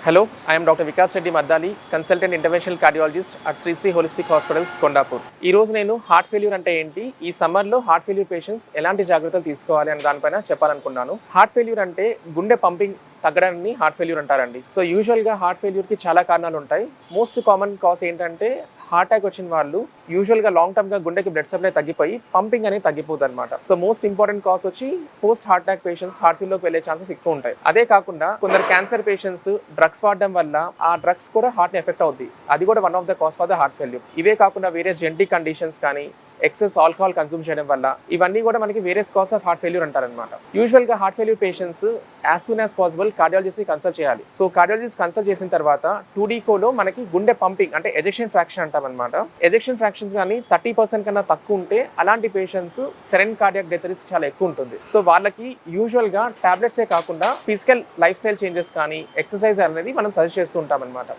Hello, I am Dr. Vikas Reddy Maddali, Consultant Interventional Cardiologist at Sri Sri Holistic Hospitals, Kondapur. ఈ రోజు నేను heart failure అంటే ఏంటి, ఈ సమ్మర్లో హార్ట్ ఫెయిల్యూర్ పేషెంట్స్ ఎలాంటి జాగ్రత్తలు తీసుకోవాలి అనే దానిపైన చెప్పాలనుకున్నాను. హార్ట్ ఫెయిల్యూర్ అంటే గుండె పంపింగ్ తగ్గడాన్ని హార్ట్ ఫెయిల్యూర్ అంటారండి. సో యూజువల్గా హార్ట్ ఫెయిల్యూర్కి చాలా కారణాలు ఉంటాయి. మోస్ట్ కామన్ కాజ్ ఏంటంటే హార్ట్ అటాక్ వచ్చిన వాళ్ళు యూజువల్గా లాంగ్ టర్మ్గా గుండెకి బ్లడ్ సప్లై తగ్గిపోయి పంపింగ్ అనేది తగ్గిపోతుంది అనమాట. సో మోస్ట్ ఇంపార్టెంట్ కాజ్ వచ్చి post heart attack patients heart ఫెయిల్యూర్కి వెళ్ళే ఛాన్సెస్ ఎక్కువ ఉంటాయి. అదే కాకుండా కొందరు క్యాన్సర్ పేషెంట్స్ డ్రగ్స్ వాడడం వల్ల ఆ డ్రగ్స్ కూడా హార్ట్ని ఎఫెక్ట్ అవుతుంది. అది కూడా one of the cause for the heart failure. ఇవే కాకుండా వేరే జెనెటిక్ కండిషన్స్ కానీ ఎక్సెస్ ఆల్కహాల్ కన్సూమ్ చేయడం వల్ల ఇవన్నీ కూడా మనకి various cause of heart failure అంటారనమాట. యూజువల్గా heart failure patients as soon as possible కార్డియాలజిస్ట్ని కన్సల్ట్ చేయాలి. సో కార్డియాలజిస్ట్ కన్సల్ట్ చేసిన తర్వాత 2D-కోలో మనకి గుండె పంపింగ్ అంటే ఎజెక్షన్ ఫ్రాక్షన్ అంటామన్నమాట. ఎజెక్షన్ ఫ్రాక్షన్స్ కానీ 30% కన్నా తక్కువ ఉంటే అలాంటి patients sudden cardiac death risk చాలా ఎక్కువ ఉంటుంది. సో వాళ్ళకి యూజువల్గా టాబ్లెట్సే కాకుండా ఫిజికల్ లైఫ్ స్టైల్ చేంజెస్ కానీ ఎక్సర్సైజ్ అనేది మనం సజెస్ట్ చేస్తూ ఉంటాం అనమాట.